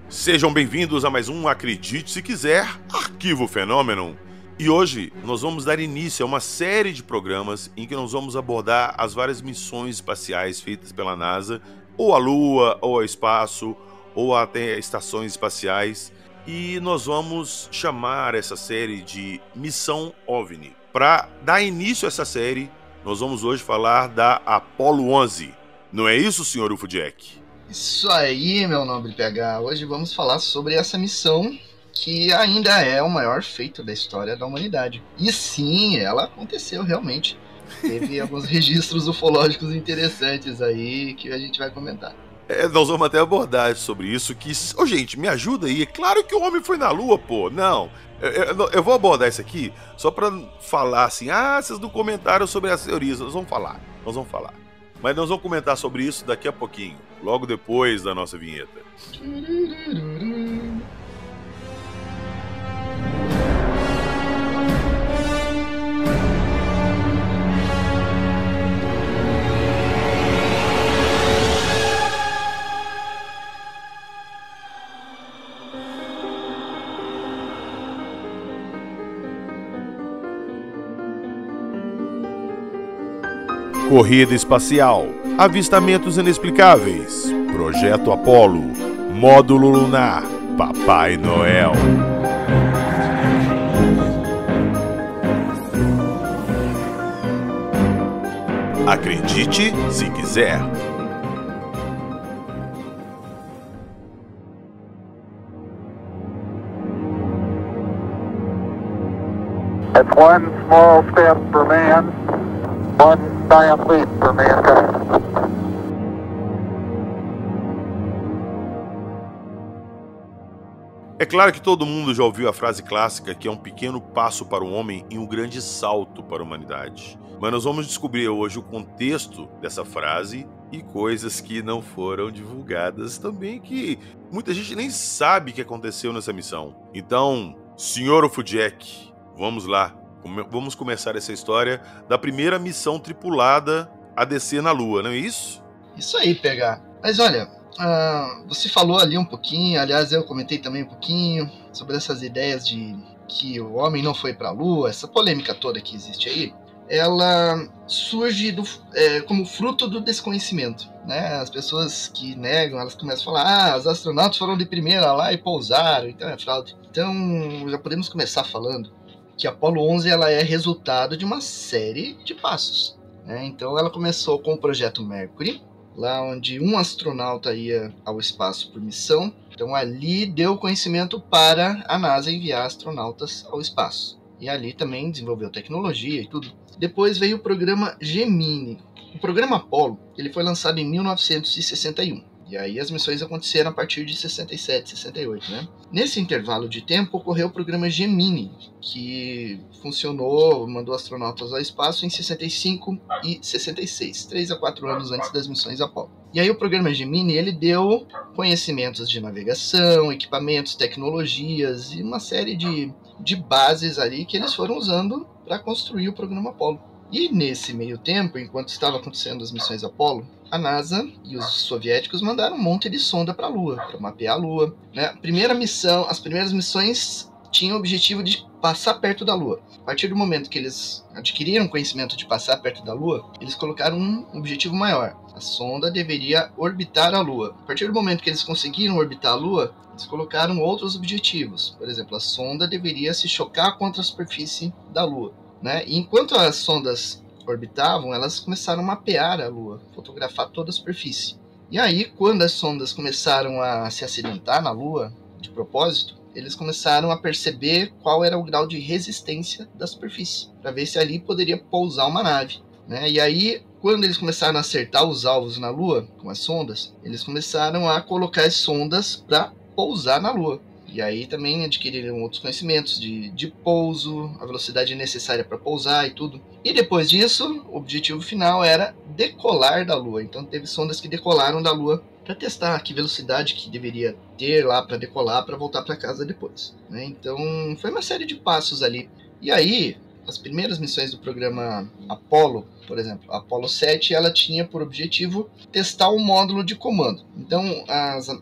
Sejam bem-vindos a mais um Acredite Se Quiser, Arquivo Fenômeno. E hoje nós vamos dar início a uma série de programas em que nós vamos abordar as várias missões espaciais feitas pela NASA, ou à Lua, ou ao espaço, ou até estações espaciais. E nós vamos chamar essa série de Missão OVNI. Para dar início a essa série, nós vamos hoje falar da Apollo 11. Não é isso, Sr. UFO Jack? Isso aí, meu nobre PH. Hoje vamos falar sobre essa missão que ainda é o maior feito da história da humanidade. E sim, ela aconteceu realmente. Teve alguns registros ufológicos interessantes aí que a gente vai comentar. Nós vamos até abordar sobre isso, que... gente, me ajuda aí. É claro que o homem foi na Lua, pô. Não, eu vou abordar isso aqui só pra falar assim, vocês não comentaram sobre as teorias. Nós vamos falar. Mas nós vamos comentar sobre isso daqui a pouquinho, logo depois da nossa vinheta. Corrida espacial, avistamentos inexplicáveis, Projeto Apollo, Módulo Lunar, Papai Noel. Acredite se quiser. It's one small step for man, one giant leap for mankind. É claro que todo mundo já ouviu a frase clássica que é um pequeno passo para o homem e um grande salto para a humanidade. Mas nós vamos descobrir hoje o contexto dessa frase e coisas que não foram divulgadas também, que muita gente nem sabe que aconteceu nessa missão. Então, Sr. UFO Jack, vamos lá. Vamos começar essa história da primeira missão tripulada a descer na Lua, não é isso? Isso aí, PH. Mas olha, você falou ali um pouquinho, aliás eu comentei também um pouquinho sobre essas ideias de que o homem não foi para a Lua, essa polêmica toda que existe aí, ela surge como fruto do desconhecimento, né? As pessoas que negam, elas começam a falar, os astronautas foram de primeira lá e pousaram, então é fraude. Então já podemos começar falando que a Apollo 11 ela é resultado de uma série de passos, né? Então ela começou com o projeto Mercury, lá onde um astronauta ia ao espaço por missão. Então ali deu conhecimento para a NASA enviar astronautas ao espaço. E ali também desenvolveu tecnologia e tudo. Depois veio o programa Gemini. O programa Apollo ele foi lançado em 1961. E aí as missões aconteceram a partir de 67, 68, né? Nesse intervalo de tempo ocorreu o programa Gemini, que funcionou, mandou astronautas ao espaço em 65 e 66, 3 a 4 anos antes das missões Apollo. E aí o programa Gemini ele deu conhecimentos de navegação, equipamentos, tecnologias e uma série de bases ali que eles foram usando para construir o programa Apollo. E nesse meio tempo, enquanto estava acontecendo as missões Apollo, a NASA e os soviéticos mandaram um monte de sonda para a Lua, para mapear a Lua, né? As primeiras missões tinham o objetivo de passar perto da Lua. A partir do momento que eles adquiriram conhecimento de passar perto da Lua, eles colocaram um objetivo maior. A sonda deveria orbitar a Lua. A partir do momento que eles conseguiram orbitar a Lua, eles colocaram outros objetivos. Por exemplo, a sonda deveria se chocar contra a superfície da Lua, né? E enquanto as sondas orbitavam, elas começaram a mapear a Lua, fotografar toda a superfície. E aí, quando as sondas começaram a se acidentar na Lua, de propósito, eles começaram a perceber qual era o grau de resistência da superfície, para ver se ali poderia pousar uma nave, né? E aí, quando eles começaram a acertar os alvos na Lua, com as sondas, eles começaram a colocar as sondas para pousar na Lua. E aí também adquiriram outros conhecimentos de pouso, a velocidade necessária para pousar e tudo. E depois disso, o objetivo final era decolar da Lua. Então teve sondas que decolaram da Lua para testar que velocidade que deveria ter lá para decolar, para voltar para casa depois, né? Então foi uma série de passos ali. E aí, as primeiras missões do programa Apollo, por exemplo, a Apollo 7, ela tinha por objetivo testar um módulo de comando. Então,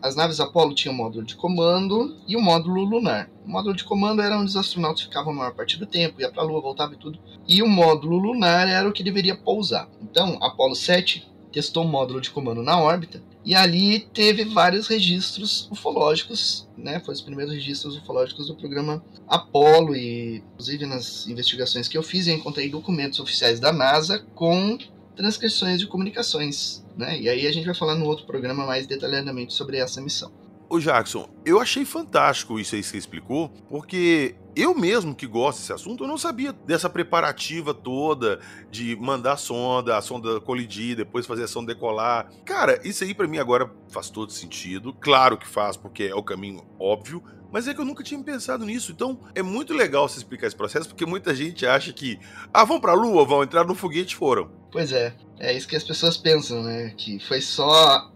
as naves Apollo tinham um módulo de comando e um módulo lunar. O módulo de comando era onde os astronautas ficavam a maior parte do tempo, ia para a Lua, voltava e tudo. E o módulo lunar era o que deveria pousar. Então, a Apollo 7 testou um módulo de comando na órbita, e ali teve vários registros ufológicos, né? Foi os primeiros registros ufológicos do programa Apollo, e inclusive nas investigações que eu fiz, eu encontrei documentos oficiais da NASA com transcrições de comunicações, né? E aí a gente vai falar no outro programa mais detalhadamente sobre essa missão. Ô Jackson, eu achei fantástico isso aí que você explicou, porque eu mesmo que gosto desse assunto, eu não sabia dessa preparativa toda de mandar a sonda colidir, depois fazer a sonda decolar. Cara, isso aí pra mim agora faz todo sentido, claro que faz, porque é o caminho óbvio, mas é que eu nunca tinha pensado nisso. Então é muito legal você explicar esse processo, porque muita gente acha que, vão pra Lua, vão entrar no foguete e foram. Pois é isso que as pessoas pensam, né? Que foi só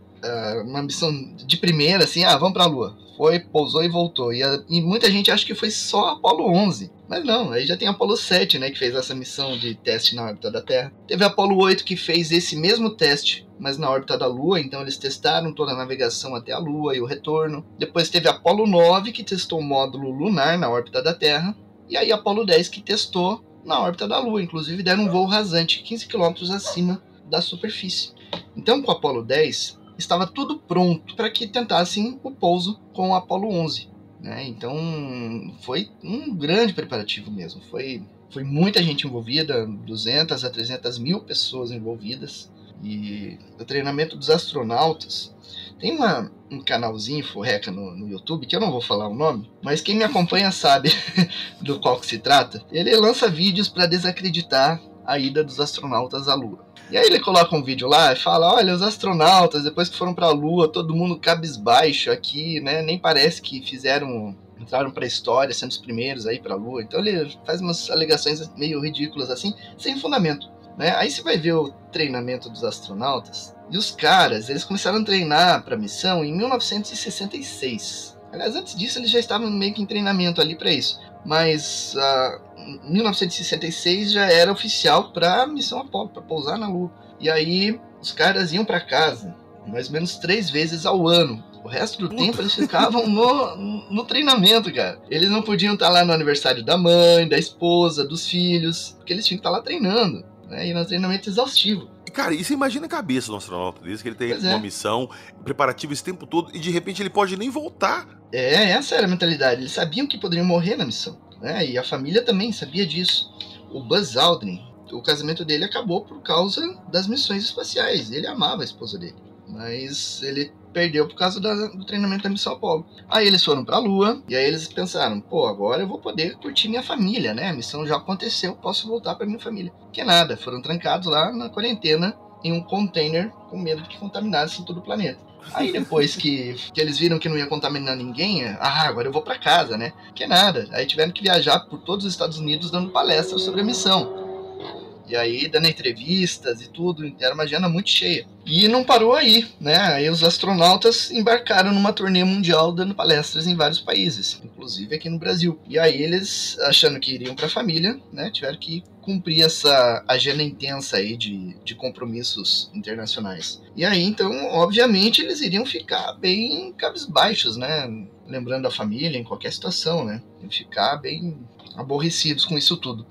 uma missão de primeira, assim, vamos pra Lua. Foi, pousou e voltou. E muita gente acha que foi só a Apollo 11. Mas não, aí já tem a Apollo 7, né, que fez essa missão de teste na órbita da Terra. Teve a Apollo 8 que fez esse mesmo teste, mas na órbita da Lua. Então eles testaram toda a navegação até a Lua e o retorno. Depois teve a Apollo 9, que testou o módulo lunar na órbita da Terra. E aí a Apollo 10, que testou na órbita da Lua. Inclusive deram um voo rasante, 15 km acima da superfície. Então com a Apollo 10... estava tudo pronto para que tentassem o pouso com o Apollo 11, né? Então foi um grande preparativo mesmo, foi muita gente envolvida, 200 a 300 mil pessoas envolvidas, e o treinamento dos astronautas. Tem um canalzinho Forreca no YouTube, que eu não vou falar o nome, mas quem me acompanha sabe do qual que se trata. Ele lança vídeos para desacreditar a ida dos astronautas à Lua. E aí ele coloca um vídeo lá e fala, olha, os astronautas, depois que foram para a Lua, todo mundo cabisbaixo aqui, né? Nem parece que entraram para a história, sendo os primeiros aí para a Lua. Então ele faz umas alegações meio ridículas assim, sem fundamento, né? Aí você vai ver o treinamento dos astronautas, e os caras, eles começaram a treinar para a missão em 1966. Aliás, antes disso eles já estavam meio que em treinamento ali para isso. Mas em 1966 já era oficial para a missão Apollo, para pousar na Lua. E aí os caras iam para casa mais ou menos 3 vezes ao ano. O resto do tempo eles ficavam no treinamento, cara. Eles não podiam estar lá no aniversário da mãe, da esposa, dos filhos, porque eles tinham que estar lá treinando, né? E no treinamento exaustivo. Cara, e você imagina a cabeça do astronauta desse, que ele tem uma missão, preparativo esse tempo todo, e de repente ele pode nem voltar. Essa era a mentalidade. Eles sabiam que poderiam morrer na missão, né? E a família também sabia disso. O Buzz Aldrin, o casamento dele acabou por causa das missões espaciais. Ele amava a esposa dele, mas ele perdeu por causa do treinamento da missão Apollo. Aí eles foram pra Lua, e aí eles pensaram, agora eu vou poder curtir minha família, né? A missão já aconteceu, posso voltar pra minha família. Que nada, foram trancados lá na quarentena, em um container, com medo de que contaminassem todo o planeta. Aí depois que eles viram que não ia contaminar ninguém, agora eu vou pra casa, né? Que nada, aí tiveram que viajar por todos os Estados Unidos dando palestras sobre a missão. E aí, dando entrevistas e tudo, era uma agenda muito cheia. E não parou aí, né? Aí os astronautas embarcaram numa turnê mundial dando palestras em vários países, inclusive aqui no Brasil. E aí eles, achando que iriam para a família, né, tiveram que cumprir essa agenda intensa aí de compromissos internacionais. E aí, então, obviamente, eles iriam ficar bem cabisbaixos, né? Lembrando a família em qualquer situação, né? E ficar bem aborrecidos com isso tudo.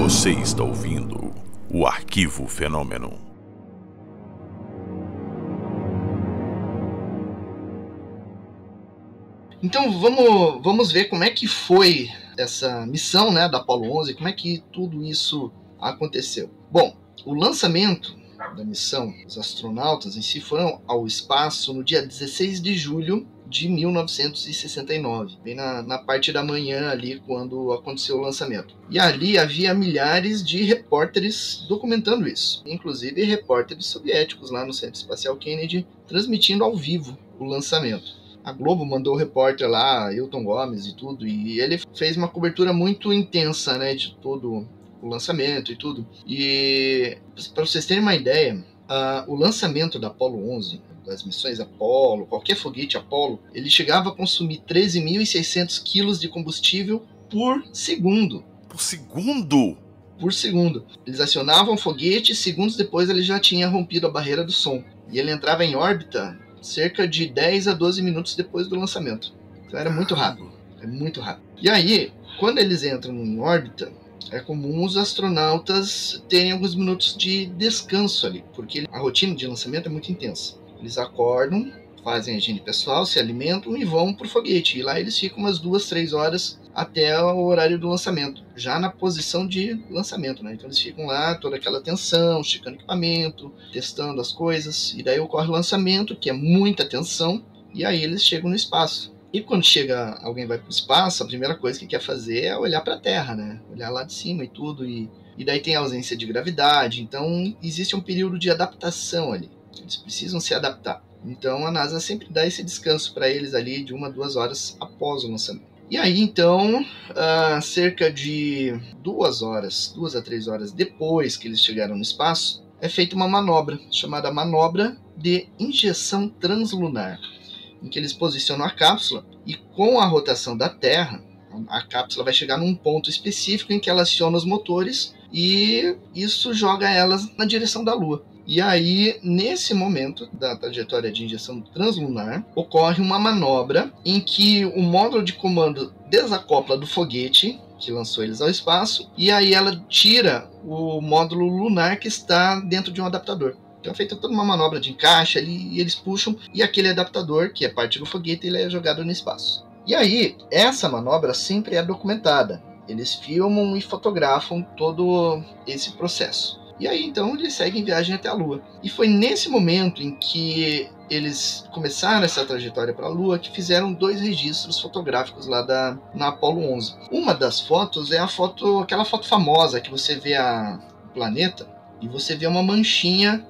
Você está ouvindo o Arquivo Fenômeno. Então vamos ver como é que foi essa missão, né, da Apollo 11, como é que tudo isso aconteceu. Bom, o lançamento da missão, os astronautas em si foram ao espaço no dia 16 de julho de 1969, bem na parte da manhã ali, quando aconteceu o lançamento. E ali havia milhares de repórteres documentando isso, inclusive repórteres soviéticos lá no Centro Espacial Kennedy, transmitindo ao vivo o lançamento. A Globo mandou o repórter lá, Hilton Gomes e tudo, e ele fez uma cobertura muito intensa, né, de todo o lançamento e tudo. E para vocês terem uma ideia, o lançamento da Apollo 11, das missões Apollo, qualquer foguete Apollo, ele chegava a consumir 13.600 quilos de combustível por segundo. Por segundo? Por segundo. Eles acionavam o foguete e segundos depois ele já tinha rompido a barreira do som. E ele entrava em órbita cerca de 10 a 12 minutos depois do lançamento. Então era muito rápido. É muito rápido. E aí, quando eles entram em órbita, é comum os astronautas terem alguns minutos de descanso ali, porque a rotina de lançamento é muito intensa. Eles acordam, fazem a higiene pessoal, se alimentam e vão para o foguete. E lá eles ficam umas 2, 3 horas até o horário do lançamento, já na posição de lançamento, né? Então eles ficam lá, toda aquela tensão, checando equipamento, testando as coisas. E daí ocorre o lançamento, que é muita tensão, e aí eles chegam no espaço. E quando alguém vai para o espaço, a primeira coisa que quer fazer é olhar para a Terra, né? Olhar lá de cima e tudo. E daí tem a ausência de gravidade, então existe um período de adaptação ali. Eles precisam se adaptar. Então a NASA sempre dá esse descanso para eles ali de 1 a 2 horas após o lançamento. E aí então, cerca de 2 a 3 horas depois que eles chegaram no espaço, é feita uma manobra chamada manobra de injeção translunar, em que eles posicionam a cápsula e com a rotação da Terra, a cápsula vai chegar num ponto específico em que ela aciona os motores e isso joga elas na direção da Lua. E aí, nesse momento da trajetória de injeção translunar, ocorre uma manobra em que o módulo de comando desacopla do foguete, que lançou eles ao espaço, e aí ela tira o módulo lunar que está dentro de um adaptador. Então é feita toda uma manobra de encaixe ali, e eles puxam, e aquele adaptador, que é parte do foguete, ele é jogado no espaço. E aí, essa manobra sempre é documentada. Eles filmam e fotografam todo esse processo. E aí, então, eles seguem viagem até a Lua. E foi nesse momento em que eles começaram essa trajetória para a Lua que fizeram 2 registros fotográficos lá na Apollo 11. Uma das fotos é aquela foto famosa que você vê o planeta e você vê uma manchinha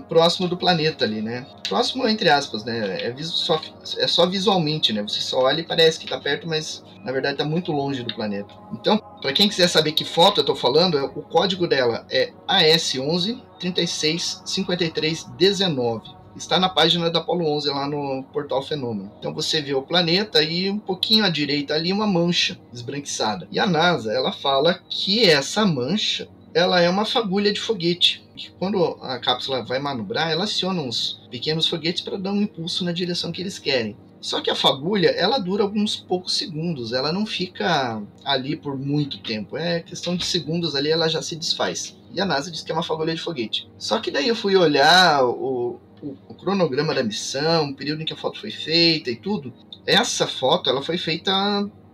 próximo do planeta ali, né? Próximo entre aspas, né? É só visualmente, né? Você só olha e parece que está perto, mas na verdade está muito longe do planeta. Então, para quem quiser saber que foto eu estou falando, o código dela é AS11 36 53 19. Está na página da Apollo 11 lá no portal Fenômeno. Então você vê o planeta e um pouquinho à direita ali uma mancha esbranquiçada. E a NASA, ela fala que essa mancha, ela é uma fagulha de foguete. E quando a cápsula vai manobrar, ela aciona uns pequenos foguetes para dar um impulso na direção que eles querem. Só que a fagulha, ela dura alguns poucos segundos, ela não fica ali por muito tempo. É questão de segundos ali, ela já se desfaz. E a NASA diz que é uma fagulha de foguete. Só que daí eu fui olhar o cronograma da missão, o período em que a foto foi feita e tudo. Essa foto, ela foi feita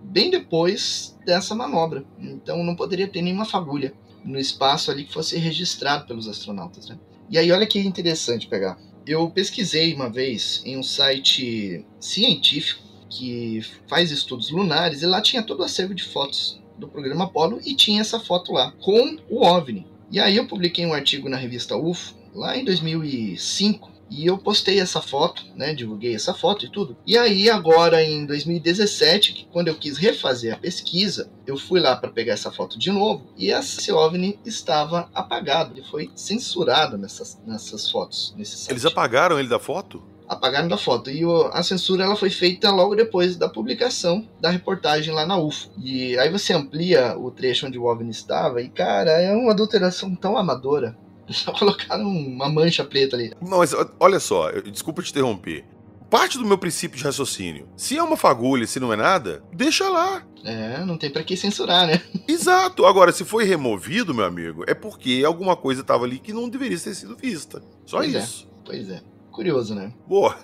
bem depois dessa manobra. Então não poderia ter nenhuma fagulha no espaço ali que fosse registrado pelos astronautas, né? E aí olha que interessante pegar. Eu pesquisei uma vez em um site científico que faz estudos lunares e lá tinha todo o acervo de fotos do programa Apollo e tinha essa foto lá com o OVNI. E aí eu publiquei um artigo na revista UFO lá em 2005 e eu postei essa foto, né, divulguei essa foto e tudo. E aí agora em 2017, quando eu quis refazer a pesquisa, eu fui lá para pegar essa foto de novo e esse OVNI estava apagado. Ele foi censurado nessas fotos, nesse site. Eles apagaram ele da foto? Apagaram da foto. E a censura ela foi feita logo depois da publicação da reportagem lá na UFO. E aí você amplia o trecho onde o OVNI estava e, cara, é uma adulteração tão amadora. Só colocaram uma mancha preta ali. Não, mas olha só, desculpa te interromper. Parte do meu princípio de raciocínio. Se é uma fagulha, se não é nada, deixa lá. É, não tem pra que censurar, né? Exato. Agora, se foi removido, meu amigo, é porque alguma coisa estava ali que não deveria ter sido vista. Só Pois isso. Pois é. Curioso, né? Boa.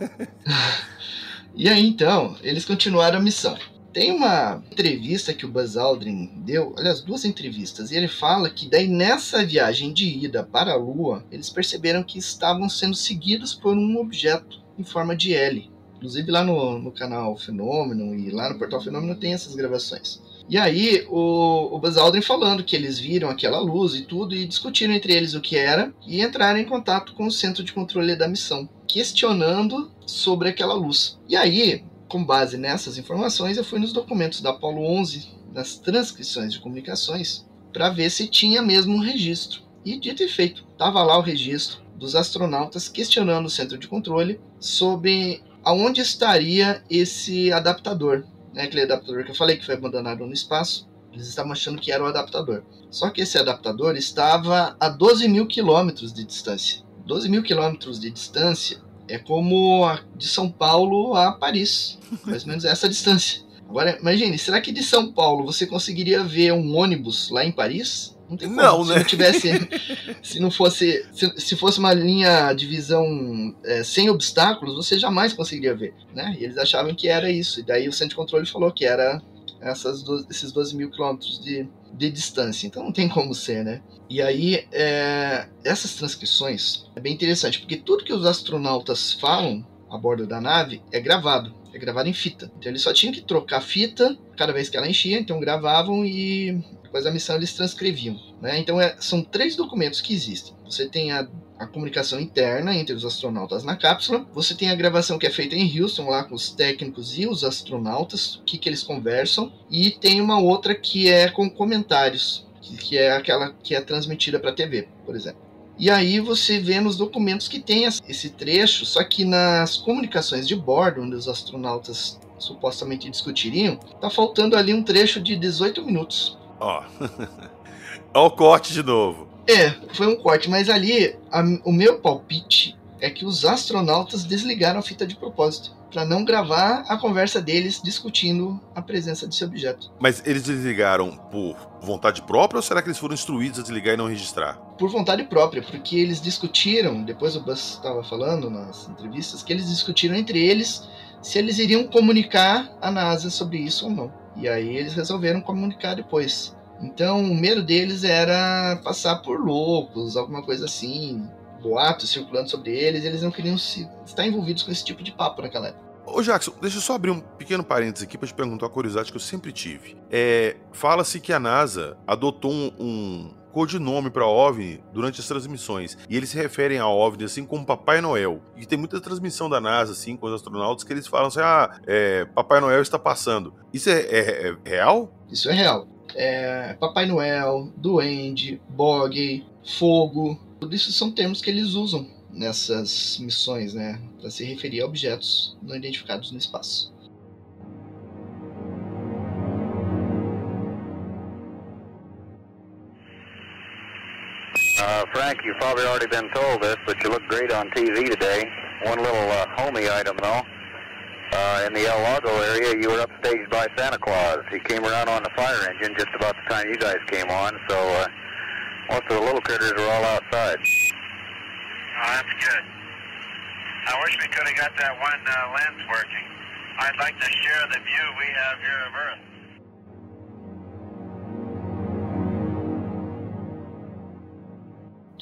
E aí, então, eles continuaram a missão. Tem uma entrevista que o Buzz Aldrin deu, aliás, 2 entrevistas, e ele fala que daí nessa viagem de ida para a Lua, eles perceberam que estavam sendo seguidos por um objeto em forma de L. Inclusive lá no canal Fenômeno e lá no portal Fenômeno tem essas gravações. E aí o Buzz Aldrin falando que eles viram aquela luz e tudo e discutiram entre eles o que era e entraram em contato com o centro de controle da missão, questionando sobre aquela luz. E aí, com base nessas informações, eu fui nos documentos da Apollo 11, nas transcrições de comunicações, para ver se tinha mesmo um registro. E dito e feito, estava lá o registro dos astronautas questionando o centro de controle sobre aonde estaria esse adaptador. Né, aquele adaptador que eu falei que foi abandonado no espaço, eles estavam achando que era o adaptador. Só que esse adaptador estava a 12 mil quilômetros de distância. 12 mil quilômetros de distância é como de São Paulo a Paris, mais ou menos essa distância. Agora, imagine, será que de São Paulo você conseguiria ver um ônibus lá em Paris? Não tem como. Não, se né? não tivesse, se fosse uma linha de visão sem obstáculos, você jamais conseguiria ver, né? E eles achavam que era isso. E daí o centro de controle falou que era esses 12 mil quilômetros de distância. Então não tem como ser, né? E aí, essas transcrições é bem interessante, porque tudo que os astronautas falam a bordo da nave é gravado em fita. Então eles só tinham que trocar a fita cada vez que ela enchia, então gravavam e depois da missão eles transcreviam. Né? Então são 3 documentos que existem. Você tem a comunicação interna entre os astronautas na cápsula, você tem a gravação que é feita em Houston, lá com os técnicos e os astronautas, o que eles conversam, e tem uma outra que é com comentários, que é aquela que é transmitida para a TV, por exemplo. E aí você vê nos documentos que tem esse trecho, só que nas comunicações de bordo, onde os astronautas supostamente discutiriam, tá faltando ali um trecho de 18 minutos. Ó, ó o corte de novo. Foi um corte, mas ali o meu palpite é que os astronautas desligaram a fita de propósito, para não gravar a conversa deles discutindo a presença desse objeto. Mas eles desligaram por vontade própria ou será que eles foram instruídos a desligar e não registrar? Por vontade própria, porque eles discutiram, depois o Buzz estava falando nas entrevistas, que eles discutiram entre eles se eles iriam comunicar a NASA sobre isso ou não. E aí eles resolveram comunicar depois. Então o medo deles era passar por loucos, alguma coisa assim, boatos circulando sobre eles não queriam estar envolvidos com esse tipo de papo naquela época. Ô Jackson, deixa eu só abrir um pequeno parênteses aqui para te perguntar uma curiosidade que eu sempre tive. Fala-se que a NASA adotou um codinome para OVNI durante as transmissões, e eles se referem a OVNI assim como Papai Noel. E tem muita transmissão da NASA assim com os astronautas que eles falam assim, Papai Noel está passando. Isso é real? Isso é real. Papai Noel, Duende, Bog, Fogo, tudo isso são termos que eles usam nessas missões, né, para se referir a objetos não identificados no espaço. Frank, you've probably already been told this, but you look great on TV today. One little homey item, though. In the El Lago area, you were upstaged by Santa Claus. He came around on the fire engine just about the time you guys came on, so most of the little critters were all outside. Oh, that's good. I wish we could have got that one lens working. I'd like to share the view we have here of Earth.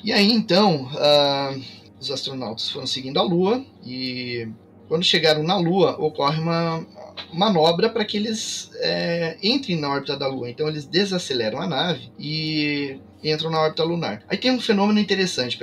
E aí, então, os astronautas foram seguindo a Lua e quando chegaram na Lua, ocorre uma manobra para que eles entrem na órbita da Lua. Então eles desaceleram a nave e entram na órbita lunar. Aí tem um fenômeno interessante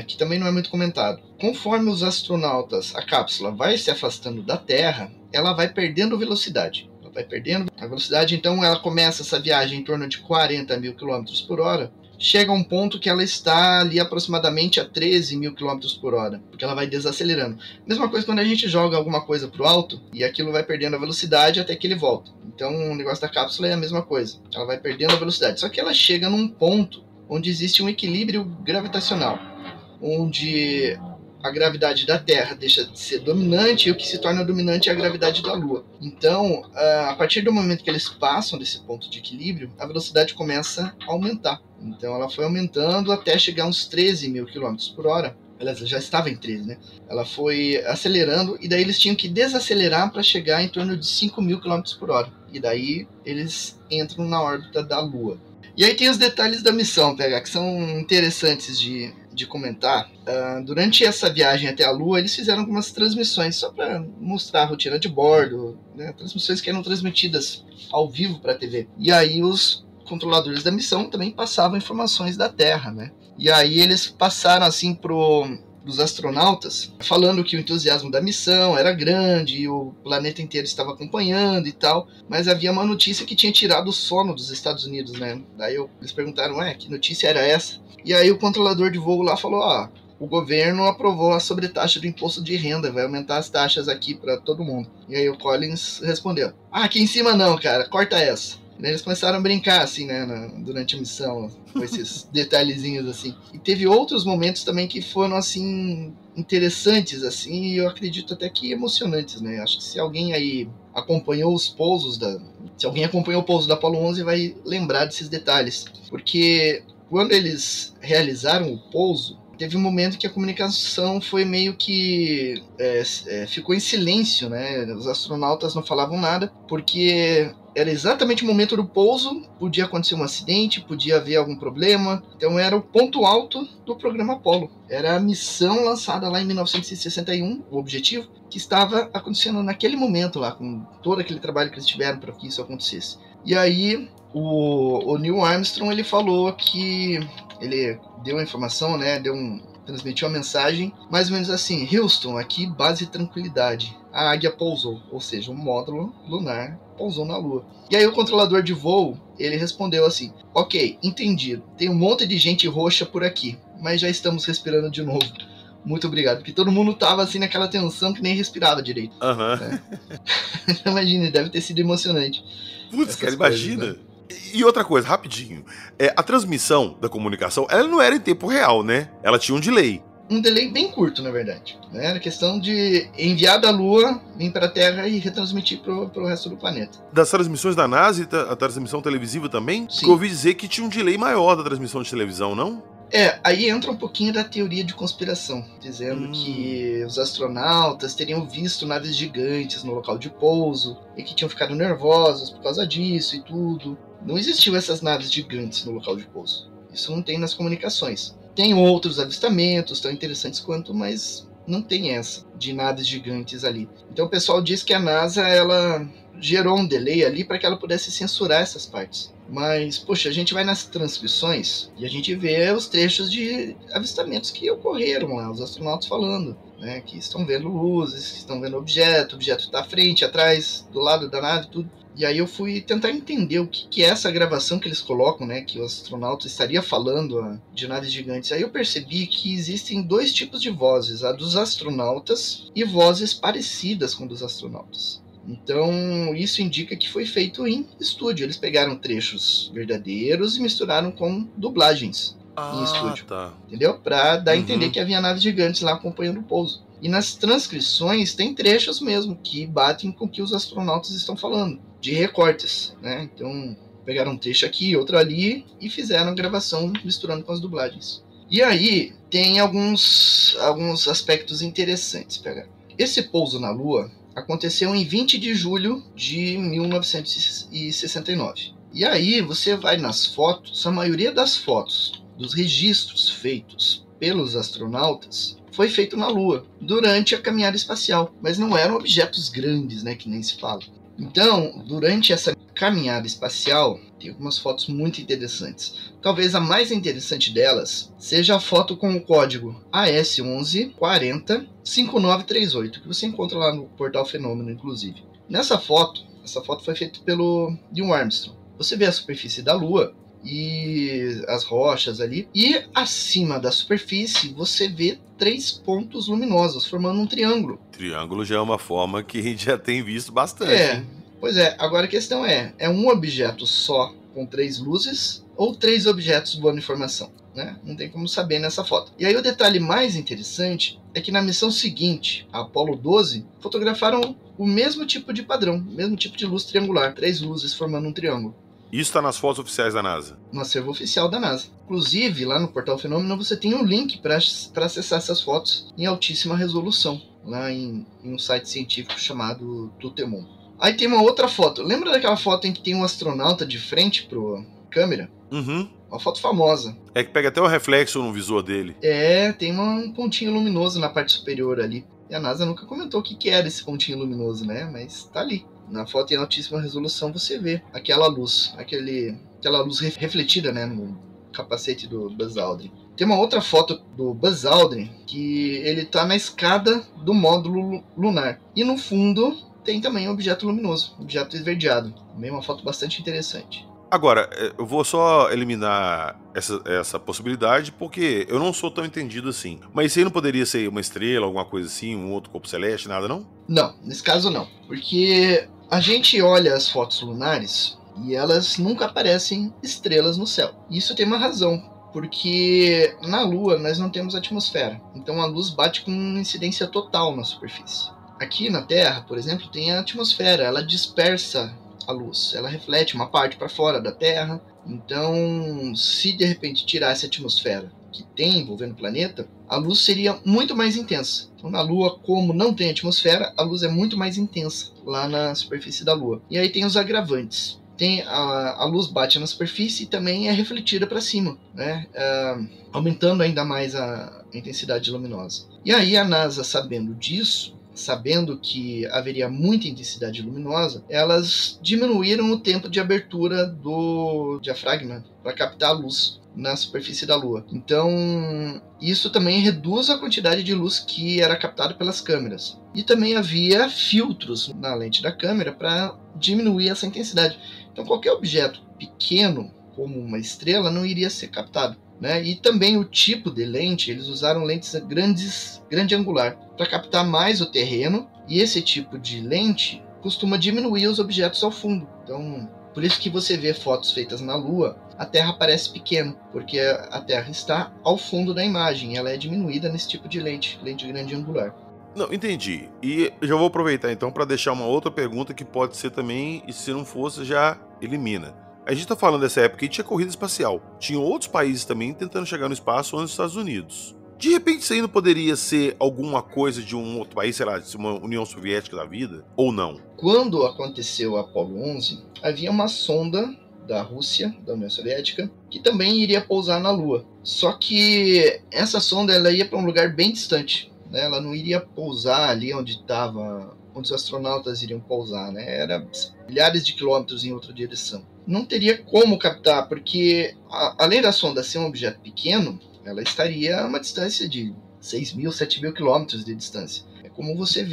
que também não é muito comentado. Conforme os astronautas, a cápsula vai se afastando da Terra, ela vai perdendo velocidade. Ela vai perdendo a velocidade, então ela começa essa viagem em torno de 40 mil km por hora. Chega a um ponto que ela está ali aproximadamente a 13 mil km por hora, porque ela vai desacelerando. Mesma coisa quando a gente joga alguma coisa para o alto e aquilo vai perdendo a velocidade até que ele volta. Então o negócio da cápsula é a mesma coisa, ela vai perdendo a velocidade. Só que ela chega num ponto onde existe um equilíbrio gravitacional, onde a gravidade da Terra deixa de ser dominante e o que se torna dominante é a gravidade da Lua. Então, a partir do momento que eles passam desse ponto de equilíbrio, a velocidade começa a aumentar. Então ela foi aumentando até chegar a uns 13 mil km por hora. Ela já estava em 13, né? Ela foi acelerando e daí eles tinham que desacelerar para chegar em torno de 5 mil km por hora. E daí eles entram na órbita da Lua. E aí tem os detalhes da missão, que são interessantes de de comentar, durante essa viagem até a Lua, eles fizeram algumas transmissões só para mostrar a rotina de bordo, né? Transmissões que eram transmitidas ao vivo para a TV. E aí os controladores da missão também passavam informações da Terra, né? E aí eles passaram assim dos astronautas, falando que o entusiasmo da missão era grande e o planeta inteiro estava acompanhando e tal, mas havia uma notícia que tinha tirado o sono dos Estados Unidos, né? Daí eles perguntaram, que notícia era essa? E aí o controlador de voo lá falou, o governo aprovou a sobretaxa do imposto de renda, vai aumentar as taxas aqui para todo mundo. E aí o Collins respondeu, aqui em cima não, cara, corta essa. Eles começaram a brincar, assim, né, durante a missão, com esses detalhezinhos, assim. E teve outros momentos também que foram, assim, interessantes, assim, e eu acredito até que emocionantes, né. Acho que se alguém aí acompanhou os pousos se alguém acompanhou o pouso da Apollo 11 vai lembrar desses detalhes. Porque quando eles realizaram o pouso, teve um momento que a comunicação foi meio que ficou em silêncio, né? Os astronautas não falavam nada, porque era exatamente o momento do pouso, podia acontecer um acidente, podia haver algum problema, então era o ponto alto do programa Apollo. Era a missão lançada lá em 1961, o objetivo, que estava acontecendo naquele momento lá, com todo aquele trabalho que eles tiveram para que isso acontecesse. E aí o Neil Armstrong, ele falou que ele deu a informação, né, transmitiu a mensagem, mais ou menos assim, Houston, aqui base tranquilidade, a águia pousou, ou seja, um módulo lunar pousou na Lua. E aí o controlador de voo, ele respondeu assim, ok, entendido, tem um monte de gente roxa por aqui, mas já estamos respirando de novo. Muito obrigado, porque todo mundo tava assim naquela tensão que nem respirava direito. Né? Imagina, deve ter sido emocionante. Putz, cara, imagina. Né? E outra coisa, rapidinho. A transmissão da comunicação, ela não era em tempo real, né? Ela tinha um delay. Um delay bem curto, na verdade. Né? Era questão de enviar da Lua, vir para a Terra e retransmitir pro resto do planeta. Das transmissões da NASA, a transmissão televisiva também? Sim. Eu ouvi dizer que tinha um delay maior da transmissão de televisão, não? Aí entra um pouquinho da teoria de conspiração, dizendo que os astronautas teriam visto naves gigantes no local de pouso e que tinham ficado nervosos por causa disso e tudo. Não existiu essas naves gigantes no local de pouso. Isso não tem nas comunicações. Tem outros avistamentos tão interessantes quanto, mas não tem essa de naves gigantes ali. Então o pessoal diz que a NASA ela gerou um delay ali para que ela pudesse censurar essas partes. Mas, poxa, a gente vai nas transcrições e a gente vê os trechos de avistamentos que ocorreram lá, os astronautas falando, né, que estão vendo luzes, que estão vendo o objeto está à frente, atrás, do lado da nave, tudo. E aí eu fui tentar entender o que é essa gravação que eles colocam, né, que o astronauta estaria falando de naves gigantes. Aí eu percebi que existem dois tipos de vozes, a dos astronautas e vozes parecidas com dos astronautas. Então, isso indica que foi feito em estúdio. Eles pegaram trechos verdadeiros e misturaram com dublagens em estúdio. Tá. Entendeu? Pra dar a entender que havia naves gigantes lá acompanhando o pouso. E nas transcrições tem trechos mesmo que batem com o que os astronautas estão falando, de recortes, né? Então, pegaram um trecho aqui, outro ali e fizeram a gravação misturando com as dublagens. E aí, tem alguns aspectos interessantes. Esse pouso na Lua aconteceu em 20 de julho de 1969. E aí você vai nas fotos, a maioria das fotos, dos registros feitos pelos astronautas, foi feito na Lua, durante a caminhada espacial. Mas não eram objetos grandes, né, que nem se fala. Então, durante essa caminhada espacial, tem algumas fotos muito interessantes. Talvez a mais interessante delas seja a foto com o código AS11405938, que você encontra lá no portal Fenômeno, inclusive. Essa foto foi feita pelo Neil Armstrong. Você vê a superfície da Lua e as rochas ali, e acima da superfície você vê 3 pontos luminosos, formando um triângulo. Triângulo já é uma forma que a gente já tem visto bastante. Pois é, agora a questão é um objeto só com 3 luzes ou 3 objetos voando em formação? Né? Não tem como saber nessa foto. E aí o detalhe mais interessante é que na missão seguinte, a Apollo 12, fotografaram o mesmo tipo de padrão, o mesmo tipo de luz triangular, 3 luzes formando um triângulo. Isso está nas fotos oficiais da NASA? No acervo oficial da NASA. Inclusive, lá no portal Fenômeno, você tem um link para acessar essas fotos em altíssima resolução, lá em um site científico chamado Tutemon. Aí tem uma outra foto. Lembra daquela foto em que tem um astronauta de frente pro câmera? Uhum. Uma foto famosa. É que pega até o reflexo no visor dele. Tem um pontinho luminoso na parte superior ali. E a NASA nunca comentou o que era esse pontinho luminoso, né? Mas tá ali. Na foto em altíssima resolução você vê aquela luz, aquela luz refletida, né, no capacete do Buzz Aldrin. Tem uma outra foto do Buzz Aldrin que ele tá na escada do módulo lunar. E no fundo tem também um objeto luminoso, um objeto esverdeado. Também uma foto bastante interessante. Agora, eu vou só eliminar essa possibilidade, porque eu não sou tão entendido assim. Mas isso aí não poderia ser uma estrela, alguma coisa assim, um outro corpo celeste, nada não? Não, nesse caso não. Porque a gente olha as fotos lunares e elas nunca aparecem estrelas no céu. E isso tem uma razão, porque na Lua nós não temos atmosfera. Então a luz bate com incidência total na superfície. Aqui na Terra, por exemplo, tem a atmosfera, ela dispersa a luz, ela reflete uma parte para fora da Terra. Então, se de repente tirasse a atmosfera que tem envolvendo o planeta, a luz seria muito mais intensa. Então, na Lua, como não tem atmosfera, a luz é muito mais intensa lá na superfície da Lua. E aí tem os agravantes. Tem a luz bate na superfície e também é refletida para cima, né? Aumentando ainda mais a intensidade luminosa. E aí a NASA, sabendo disso, sabendo que haveria muita intensidade luminosa, elas diminuíram o tempo de abertura do diafragma para captar a luz na superfície da Lua. Então, isso também reduz a quantidade de luz que era captada pelas câmeras. E também havia filtros na lente da câmera para diminuir essa intensidade. Então, qualquer objeto pequeno, como uma estrela, não iria ser captado, né? E também o tipo de lente, eles usaram lentes grande angular para captar mais o terreno, e esse tipo de lente costuma diminuir os objetos ao fundo. Então, por isso que você vê fotos feitas na Lua, a Terra parece pequena, porque a Terra está ao fundo da imagem, ela é diminuída nesse tipo de lente grande angular. Não, entendi. E já vou aproveitar então para deixar uma outra pergunta que pode ser também, e se não fosse, já elimina. A gente tá falando dessa época e tinha corrida espacial. Tinha outros países também tentando chegar no espaço antes dos Estados Unidos. De repente isso aí não poderia ser alguma coisa de um outro país, sei lá, de uma União Soviética da vida? Ou não? Quando aconteceu o Apollo 11, havia uma sonda da Rússia, da União Soviética, que também iria pousar na Lua. Só que essa sonda ela ia para um lugar bem distante, né? Ela não iria pousar ali onde os astronautas iriam pousar, né? Era milhares de quilômetros em outra direção. Não teria como captar, porque além da sonda ser um objeto pequeno, ela estaria a uma distância de 6.000, 7.000 quilômetros de distância. É como você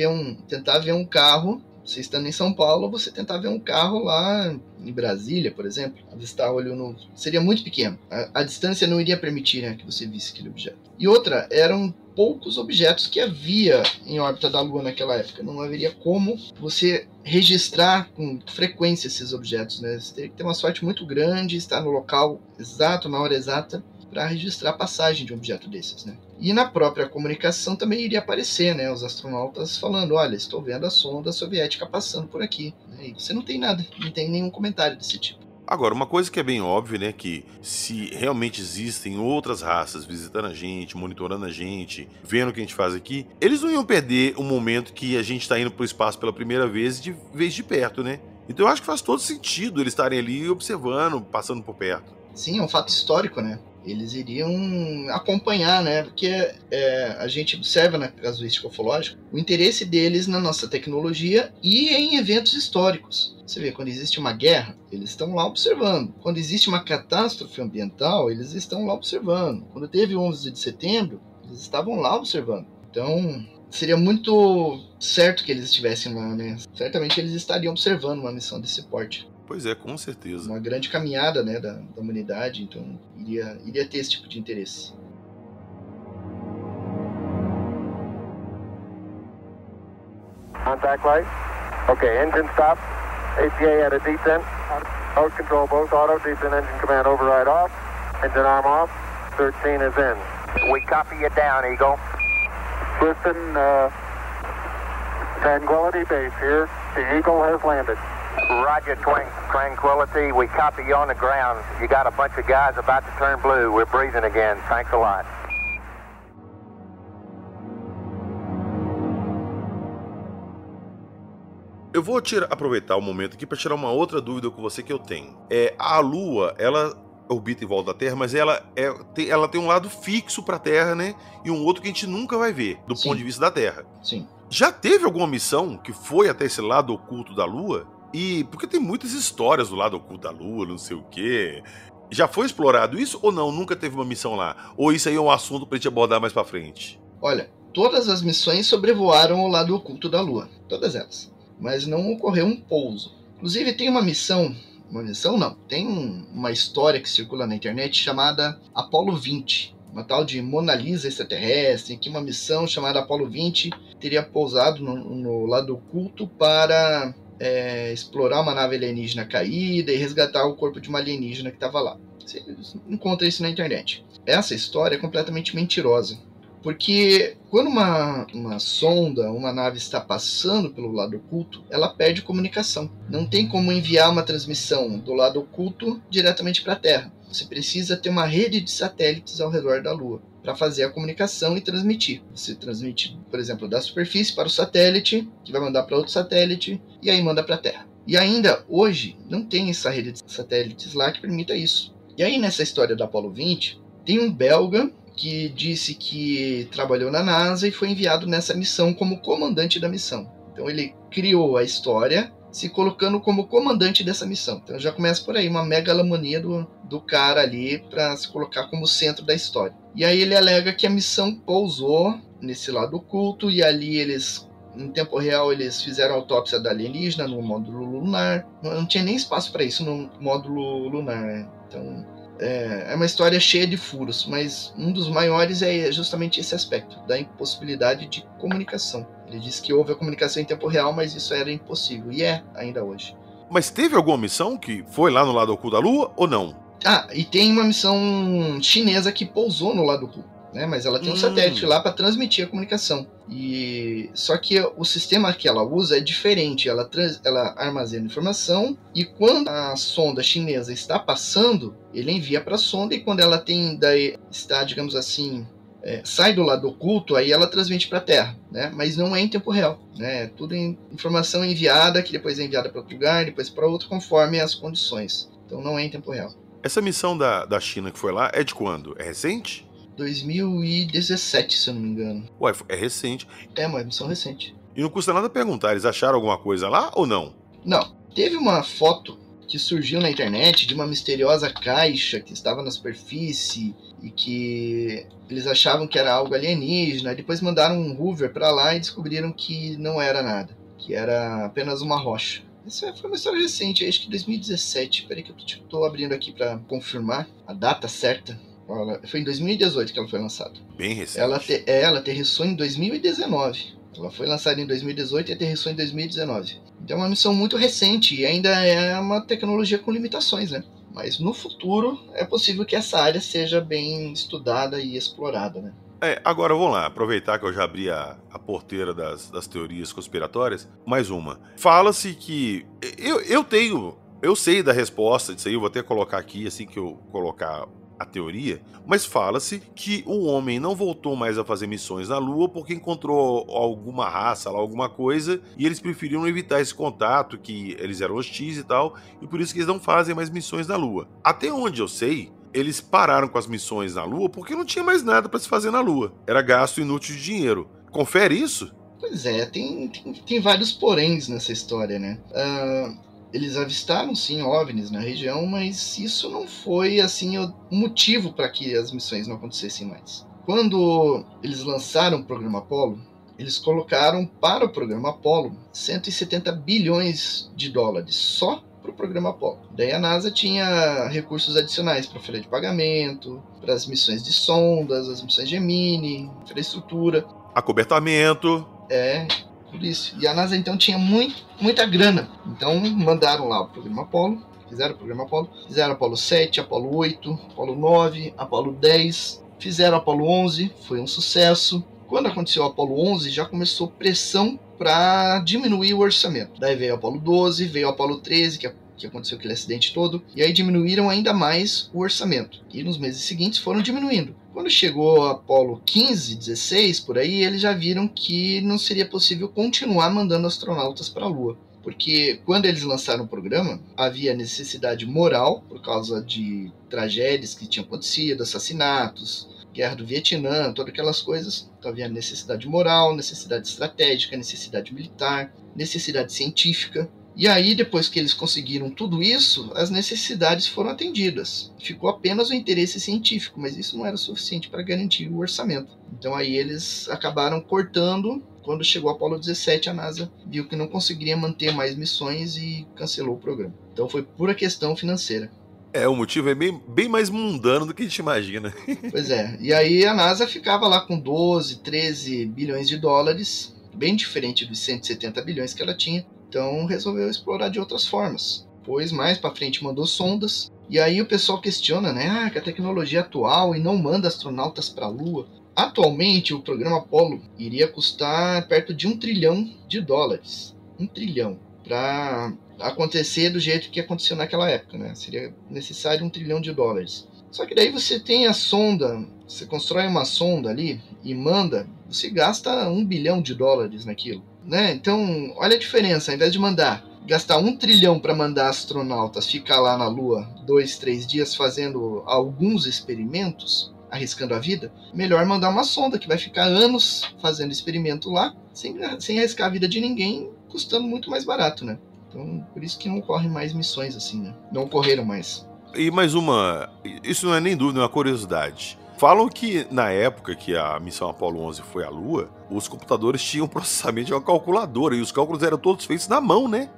tentar ver um carro, você estando em São Paulo, você tentar ver um carro lá em Brasília, por exemplo. Avistar olho no... Seria muito pequeno. A distância não iria permitir, né, que você visse aquele objeto. E outra, eram poucos objetos que havia em órbita da Lua naquela época. Não haveria como você registrar com frequência esses objetos, né? Você teria que ter uma sorte muito grande, estar no local exato, na hora exata, para registrar a passagem de um objeto desses, né? E na própria comunicação também iria aparecer, né, os astronautas falando, olha, estou vendo a sonda soviética passando por aqui. E você não tem nada, não tem nenhum comentário desse tipo. Agora, uma coisa que é bem óbvia, né, que se realmente existem outras raças visitando a gente, monitorando a gente, vendo o que a gente faz aqui, eles não iam perder o momento que a gente está indo para o espaço pela primeira vez de perto, né? Então eu acho que faz todo sentido eles estarem ali observando, passando por perto. Sim, é um fato histórico, né? Eles iriam acompanhar, né? Porque a gente observa na casuística ufológica o interesse deles na nossa tecnologia e em eventos históricos. Você vê, quando existe uma guerra, eles estão lá observando. Quando existe uma catástrofe ambiental, eles estão lá observando. Quando teve o 11 de setembro, eles estavam lá observando. Então, seria muito certo que eles estivessem lá, né? Certamente eles estariam observando uma missão desse porte. Pois é, com certeza. Uma grande caminhada, né, da humanidade, então iria ter esse tipo de interesse. Contact light. Okay, engine stop. APA at a descent. Mode control both auto. Descent engine command override off. Engine arm off. 13 is in. We copy you down, Eagle. Listen, Tranquility Base here. The Eagle has landed. Roger, Tranquility. We copy you on the ground. You got a bunch of guys about to turn blue. We're breathing again. Thanks a lot. Eu vou aproveitar o momento aqui para tirar uma outra dúvida com você que eu tenho. A Lua, ela orbita em volta da Terra, mas ela tem um lado fixo para a Terra, né? E um outro que a gente nunca vai ver, do ponto de vista da Terra. Sim. Já teve alguma missão que foi até esse lado oculto da Lua? E porque tem muitas histórias do lado oculto da Lua, não sei o quê. Já foi explorado isso ou não? Nunca teve uma missão lá? Ou isso aí é um assunto pra gente abordar mais pra frente? Olha, todas as missões sobrevoaram o lado oculto da Lua. Todas elas. Mas não ocorreu um pouso. Inclusive tem uma missão não, tem uma história que circula na internet chamada Apollo 20. Uma tal de Mona Lisa extraterrestre, em que uma missão chamada Apollo 20 teria pousado no lado oculto para explorar uma nave alienígena caída e resgatar o corpo de uma alienígena que estava lá. Você encontra isso na internet. Essa história é completamente mentirosa. Porque quando uma sonda, uma nave está passando pelo lado oculto, ela perde comunicação. Não tem como enviar uma transmissão do lado oculto diretamente para a Terra. Você precisa ter uma rede de satélites ao redor da Lua para fazer a comunicação e transmitir. Você transmite, por exemplo, da superfície para o satélite, que vai mandar para outro satélite, e aí manda para a Terra. E ainda hoje não tem essa rede de satélites lá que permita isso. E aí nessa história da Apollo 20, tem um belga que disse que trabalhou na NASA e foi enviado nessa missão como comandante da missão. Então ele criou a história se colocando como comandante dessa missão. Então já começa por aí uma megalomania do cara ali para se colocar como centro da história. E aí ele alega que a missão pousou nesse lado oculto e ali eles, em tempo real, eles fizeram a autópsia da alienígena no módulo lunar. Não tinha nem espaço para isso no módulo lunar, né? Então é uma história cheia de furos, mas um dos maiores é justamente esse aspecto, da impossibilidade de comunicação. Ele disse que houve a comunicação em tempo real, mas isso era impossível, e é ainda hoje. Mas teve alguma missão que foi lá no lado oculto da Lua ou não? Ah, e tem uma missão chinesa que pousou no lado oculto, né? Mas ela tem um satélite lá para transmitir a comunicação. Só que o sistema que ela usa é diferente. Ela armazena informação e quando a sonda chinesa está passando, ele envia para a sonda e quando ela está, digamos assim, sai do lado oculto, aí ela transmite para a Terra, né? Mas não é em tempo real, né? É tudo informação enviada que depois é enviada para outro lugar, depois para outro, conforme as condições. Então não é em tempo real. Essa missão da China que foi lá é de quando? É recente? 2017, se eu não me engano. Ué, é recente. É uma missão recente. E não custa nada perguntar, eles acharam alguma coisa lá ou não? Não. Teve uma foto que surgiu na internet de uma misteriosa caixa que estava na superfície e que eles achavam que era algo alienígena. Depois mandaram um rover para lá e descobriram que não era nada, que era apenas uma rocha. Isso foi uma história recente, acho que 2017. Peraí que eu estou abrindo aqui para confirmar a data certa. Foi em 2018 que ela foi lançada. Bem recente. Ela aterrissou em 2019. Ela foi lançada em 2018 e aterrissou em 2019. Então é uma missão muito recente e ainda é uma tecnologia com limitações, né? Mas no futuro é possível que essa área seja bem estudada e explorada, né? Agora vamos lá, aproveitar que eu já abri a porteira das teorias conspiratórias. Mais uma. Fala-se que... Eu sei da resposta disso aí, eu vou até colocar aqui assim que eu colocar a teoria, mas fala-se que o homem não voltou mais a fazer missões na Lua porque encontrou alguma raça lá, alguma coisa, e eles preferiram evitar esse contato, que eles eram hostis e tal, e por isso que eles não fazem mais missões na Lua. Até onde eu sei, eles pararam com as missões na Lua porque não tinha mais nada para se fazer na Lua. Era gasto inútil de dinheiro. Confere isso? Pois é, tem vários poréns nessa história, né? Eles avistaram, sim, OVNIs na região, mas isso não foi, assim, o motivo para que as missões não acontecessem mais. Quando eles lançaram o programa Apollo, eles colocaram para o programa Apollo 170 bilhões de dólares, só para o programa Apollo. Daí a NASA tinha recursos adicionais para folha de pagamento, para as missões de sondas, as missões Gemini, infraestrutura. Acobertamento. Tudo isso. E a NASA então tinha muita grana. Então mandaram lá o programa Apollo, fizeram o programa Apollo, fizeram Apollo 7, Apollo 8, Apollo 9, Apollo 10, fizeram Apollo 11, foi um sucesso. Quando aconteceu o Apollo 11, já começou pressão para diminuir o orçamento. Daí veio o Apollo 12, veio o Apollo 13, que aconteceu aquele acidente todo, e aí diminuíram ainda mais o orçamento. E nos meses seguintes foram diminuindo. Quando chegou Apollo 15, 16, por aí, eles já viram que não seria possível continuar mandando astronautas para a Lua. Porque quando eles lançaram o programa, havia necessidade moral, por causa de tragédias que tinham acontecido, assassinatos, guerra do Vietnã, todas aquelas coisas. Então havia necessidade moral, necessidade estratégica, necessidade militar, necessidade científica. E aí, depois que eles conseguiram tudo isso, as necessidades foram atendidas. Ficou apenas o interesse científico, mas isso não era suficiente para garantir o orçamento. Então aí eles acabaram cortando. Quando chegou o Apollo 17, a NASA viu que não conseguiria manter mais missões e cancelou o programa. Então foi pura questão financeira. O motivo é bem mais mundano do que a gente imagina. Pois é, e aí a NASA ficava lá com 12, 13 bilhões de dólares, bem diferente dos 170 bilhões que ela tinha. Então resolveu explorar de outras formas. Pois mais para frente mandou sondas. E aí o pessoal questiona, né, que a tecnologia atual e não manda astronautas para a Lua. Atualmente, o programa Apollo iria custar perto de $1 trilhão. $1 trilhão. Para acontecer do jeito que aconteceu naquela época, né? Seria necessário $1 trilhão. Só que daí você tem a sonda, você constrói uma sonda ali e manda, você gasta $1 bilhão naquilo, né? Então, olha a diferença. Ao invés de gastar $1 trilhão para mandar astronautas ficar lá na Lua 2, 3 dias fazendo alguns experimentos, arriscando a vida, melhor mandar uma sonda que vai ficar anos fazendo experimento lá, sem arriscar a vida de ninguém, custando muito mais barato, né? Então, por isso que não ocorrem mais missões assim, né? Não ocorreram mais. E mais uma, isso não é nem dúvida, é uma curiosidade. Falam que na época que a missão Apollo 11 foi à Lua, os computadores tinham processamento de uma calculadora e os cálculos eram todos feitos na mão, né?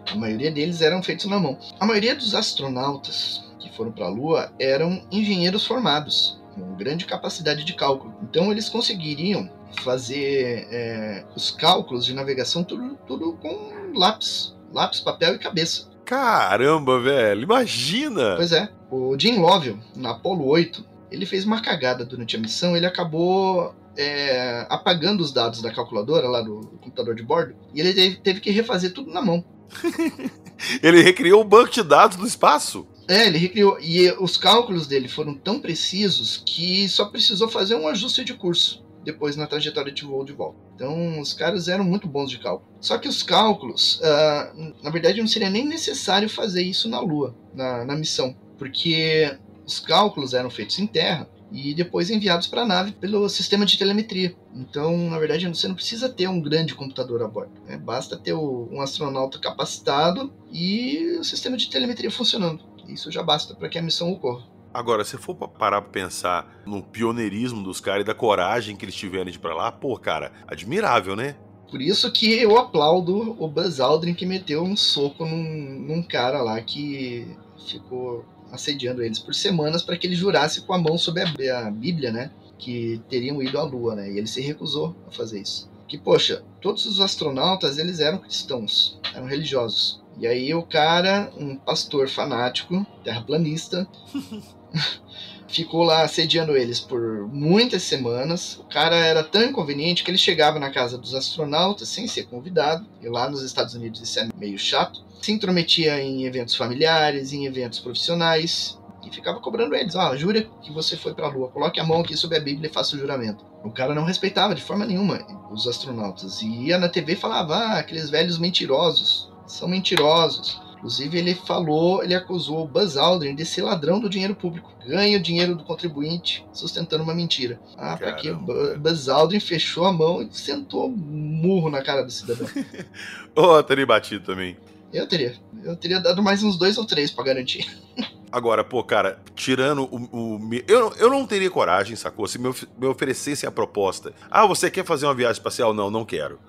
A maioria deles eram feitos na mão. A maioria dos astronautas que foram para a Lua eram engenheiros formados, com grande capacidade de cálculo. Então eles conseguiriam fazer os cálculos de navegação tudo com lápis, papel e cabeça. Caramba, velho, imagina! Pois é, o Jim Lovell, na Apollo 8, ele fez uma cagada durante a missão, ele acabou apagando os dados da calculadora lá do computador de bordo, e ele teve que refazer tudo na mão. Ele recriou o banco de dados do espaço? Ele recriou. E os cálculos dele foram tão precisos que só precisou fazer um ajuste de curso depois na trajetória de voo de volta. Então, os caras eram muito bons de cálculo. Só que os cálculos, na verdade, não seria nem necessário fazer isso na Lua, na missão, porque os cálculos eram feitos em terra e depois enviados para a nave pelo sistema de telemetria. Então, na verdade, você não precisa ter um grande computador a bordo, né? Basta ter um astronauta capacitado e o sistema de telemetria funcionando. Isso já basta para que a missão ocorra. Agora, se for parar pra pensar no pioneirismo dos caras e da coragem que eles tiveram de ir pra lá, pô, cara, admirável, né? Por isso que eu aplaudo o Buzz Aldrin, que meteu um soco num cara lá que ficou assediando eles por semanas para que ele jurasse com a mão sobre a Bíblia, né? Que teriam ido à Lua, né? E ele se recusou a fazer isso. Que, poxa, todos os astronautas, eles eram cristãos, eram religiosos. E aí o cara, um pastor fanático, terraplanista, ficou lá assediando eles por muitas semanas. O cara era tão inconveniente que ele chegava na casa dos astronautas sem ser convidado. E lá nos Estados Unidos isso é meio chato. Se intrometia em eventos familiares, em eventos profissionais. E ficava cobrando eles. Jura que você foi pra Lua. Coloque a mão aqui sobre a Bíblia e faça o juramento. O cara não respeitava de forma nenhuma os astronautas. E ia na TV e falava, aqueles velhos mentirosos. São mentirosos. Inclusive ele acusou o Buzz Aldrin de ser ladrão do dinheiro público. Ganha o dinheiro do contribuinte sustentando uma mentira. Pra quê? Buzz Aldrin fechou a mão e sentou murro na cara do cidadão. Teria batido também. Eu teria dado mais uns 2 ou 3 pra garantir. Agora, pô, cara, tirando eu não teria coragem, sacou? Se me oferecessem a proposta. Você quer fazer uma viagem espacial? Não quero.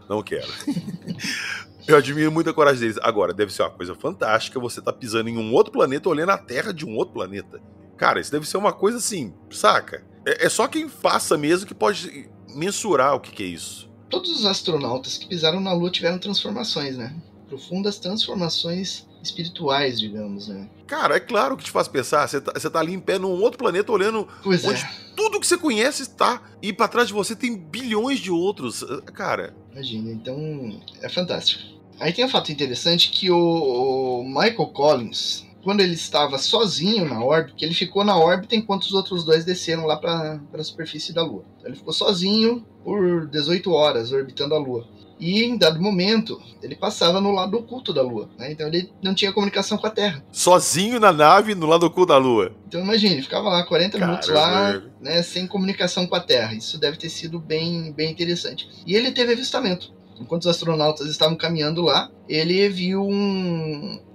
Eu admiro muito a coragem deles. Agora, deve ser uma coisa fantástica você tá pisando em um outro planeta, olhando a Terra de um outro planeta. Cara, isso deve ser uma coisa assim, saca? É só quem faça mesmo que pode mensurar o que é isso. Todos os astronautas que pisaram na Lua tiveram transformações, né? Profundas transformações espirituais, digamos, né? Cara, é claro que te faz pensar. Você tá ali em pé num outro planeta olhando onde tudo que você conhece está. E pra trás de você tem bilhões de outros. Cara. Imagina, então é fantástico. Aí tem um fato interessante que o Michael Collins, quando ele estava sozinho na órbita, que ele ficou na órbita enquanto os outros dois desceram lá para a superfície da Lua. Então ele ficou sozinho por 18 horas orbitando a Lua. E em dado momento, ele passava no lado oculto da Lua, né? Então ele não tinha comunicação com a Terra. Sozinho na nave, no lado oculto da Lua. Então imagine, ele ficava lá 40 minutos lá, Caramba. né, sem comunicação com a Terra. Isso deve ter sido bem interessante. E ele teve avistamento. Enquanto os astronautas estavam caminhando lá, ele viu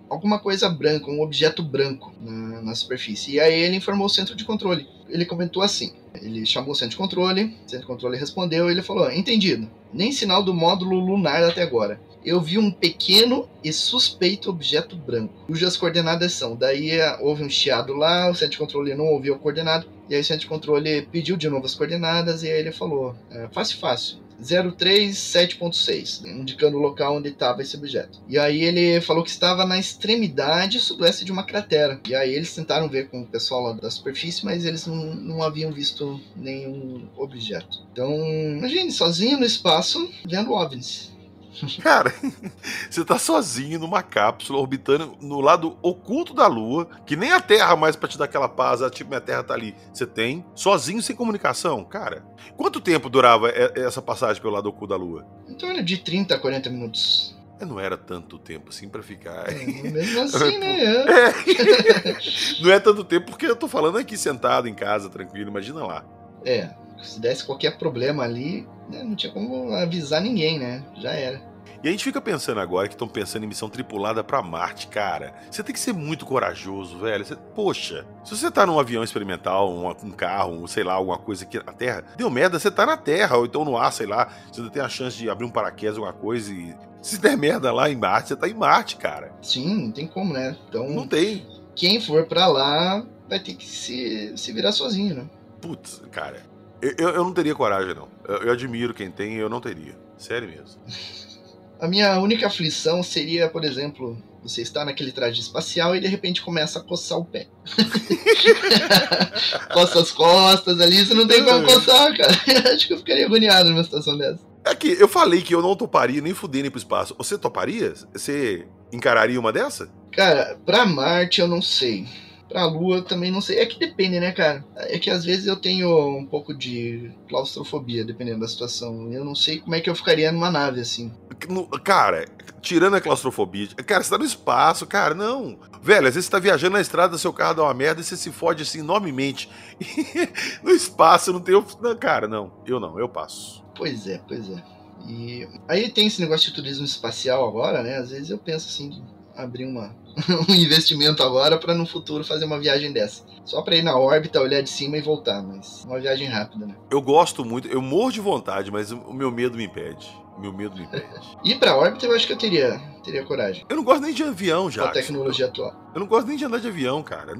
alguma coisa branca, um objeto branco na superfície. E aí ele informou o centro de controle. Ele comentou assim, ele chamou o centro de controle respondeu e ele falou, entendido, nem sinal do módulo lunar até agora. Eu vi um pequeno e suspeito objeto branco, cujas coordenadas são, daí houve um chiado lá, o centro de controle não ouviu a coordenada, e aí o centro de controle pediu de novo as coordenadas, e aí ele falou, fácil, 037.6, indicando o local onde estava esse objeto. E aí ele falou que estava na extremidade sudoeste de uma cratera. E aí eles tentaram ver com o pessoal lá da superfície, mas eles não haviam visto nenhum objeto. Então, imagine, sozinho no espaço, vendo OVNIs. Cara, você tá sozinho numa cápsula orbitando no lado oculto da Lua, que nem a Terra mais pra te dar aquela paz, tipo, minha Terra tá ali. Você tem, sozinho, sem comunicação. Cara, quanto tempo durava essa passagem pelo lado oculto da Lua? Em torno de 30 a 40 minutos. Não era tanto tempo assim pra ficar. Mesmo assim, né? Não é tanto tempo porque eu tô falando aqui sentado em casa, tranquilo, imagina lá. Se desse qualquer problema ali, né, não tinha como avisar ninguém, né? Já era. E a gente fica pensando agora que estão pensando em missão tripulada pra Marte, cara. Você tem que ser muito corajoso, velho. Poxa, se você tá num avião experimental, um carro, sei lá, alguma coisa aqui na Terra, deu merda, você tá na Terra, ou então no ar, sei lá. Você ainda tem a chance de abrir um paraquedas, alguma coisa e... Se der merda lá em Marte, você tá em Marte, cara. Sim, não tem como, né? Então, não tem. Quem for pra lá vai ter que se virar sozinho, né? Putz, cara, eu não teria coragem, não. Eu admiro quem tem, eu não teria. Sério mesmo. A minha única aflição seria, por exemplo, você está naquele traje espacial e de repente começa a coçar o pé. Coça as costas ali, você não tem como coçar, cara. Acho que eu ficaria agoniado numa situação dessa. Aqui, eu falei que eu não toparia nem fudendo ir pro espaço. Você toparia? Você encararia uma dessa? Cara, pra Marte eu não sei. Pra Lua também não sei. É que depende, né, cara? É que às vezes eu tenho um pouco de claustrofobia, dependendo da situação. Eu não sei como é que eu ficaria numa nave, assim. Cara, tirando a claustrofobia... Cara, você tá no espaço, cara, não. Velho, às vezes você tá viajando na estrada, seu carro dá uma merda e você se fode, assim, enormemente. No espaço, eu não tenho... Não, cara, não. Eu passo. Pois é. E aí tem esse negócio de turismo espacial agora, né? Às vezes eu penso, assim, abrir um investimento agora para no futuro fazer uma viagem dessa. Só para ir na órbita, olhar de cima e voltar, mas uma viagem rápida, né? Eu gosto muito, eu morro de vontade, mas o meu medo me impede. Ir pra órbita eu acho que eu teria coragem. Eu não gosto nem de avião, já. Com a tecnologia atual. Eu não gosto nem de andar de avião, cara.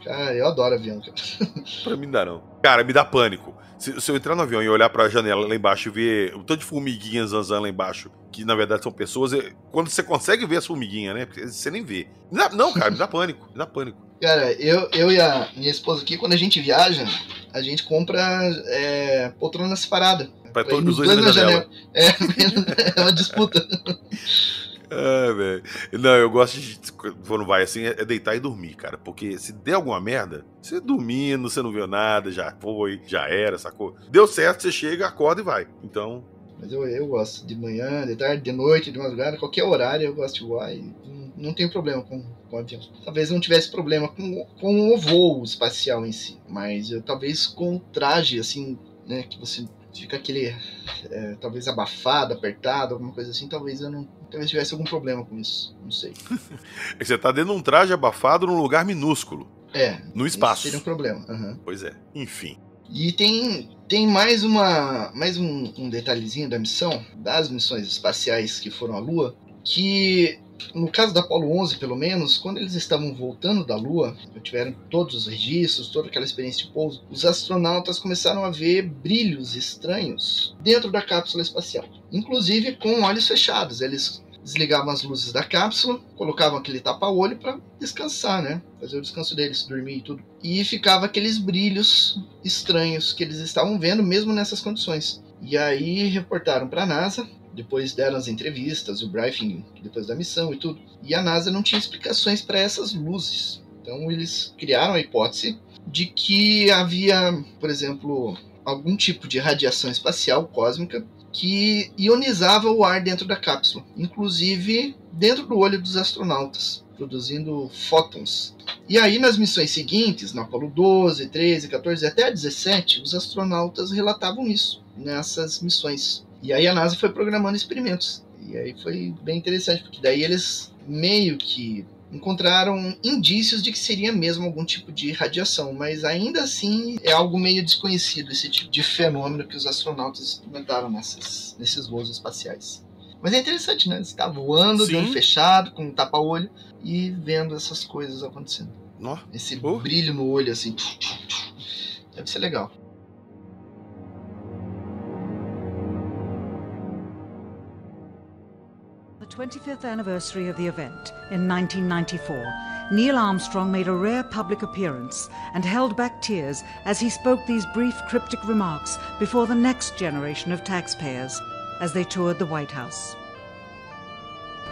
Cara, eu adoro avião, cara. Pra mim não dá, não. Cara, me dá pânico. Se eu entrar no avião e olhar pra janela lá embaixo e ver o tanto de formiguinhas zanzando lá embaixo, que na verdade são pessoas, quando você consegue ver as formiguinhas, né? Porque você nem vê. Não, cara, me dá pânico. Cara, eu e a minha esposa aqui, quando a gente viaja, a gente compra poltrona separada. Pra todos os dois na janela. É uma disputa. Velho. Não, eu gosto de, quando vai assim, é deitar e dormir, cara. Porque se der alguma merda, você dormindo, você não viu nada, já foi, já era, sacou? Deu certo, você chega, acorda e vai. Então... Mas eu gosto de manhã, de tarde, de noite, de madrugada, qualquer horário eu gosto de voar e não tenho problema com o avião. Talvez não tivesse problema com o voo espacial em si, mas talvez com o traje, assim, né, que você... fica aquele, talvez abafado, apertado, alguma coisa assim, talvez tivesse algum problema com isso, não sei. Você tá dentro de um traje abafado num lugar minúsculo. No espaço. Seria um problema. Uhum. Pois é, enfim. E tem mais um detalhezinho da missão, das missões espaciais que foram à Lua, que... No caso da Apollo 11, pelo menos, quando eles estavam voltando da Lua, tiveram todos os registros, toda aquela experiência de pouso, os astronautas começaram a ver brilhos estranhos dentro da cápsula espacial. Inclusive com olhos fechados. Eles desligavam as luzes da cápsula, colocavam aquele tapa-olho para descansar, né? Fazer o descanso deles, dormir e tudo. E ficava aqueles brilhos estranhos que eles estavam vendo mesmo nessas condições. E aí reportaram para a NASA. Depois deram as entrevistas, o briefing depois da missão e tudo. E a NASA não tinha explicações para essas luzes. Então eles criaram a hipótese de que havia, por exemplo, algum tipo de radiação espacial cósmica que ionizava o ar dentro da cápsula, inclusive dentro do olho dos astronautas, produzindo fótons. E aí nas missões seguintes, na Apollo 12, 13, 14 até a 17, os astronautas relatavam isso nessas missões. E aí a NASA foi programando experimentos. E aí foi bem interessante, porque daí eles meio que encontraram indícios de que seria mesmo algum tipo de radiação, mas ainda assim é algo meio desconhecido esse tipo de fenômeno que os astronautas experimentaram nesses voos espaciais. Mas é interessante, né? Você está voando, de olho fechado, com um tapa-olho e vendo essas coisas acontecendo. Esse brilho no olho, assim. Deve ser legal. The 25th anniversary of the event, in 1994, Neil Armstrong made a rare public appearance and held back tears as he spoke these brief cryptic remarks before the next generation of taxpayers as they toured the White House.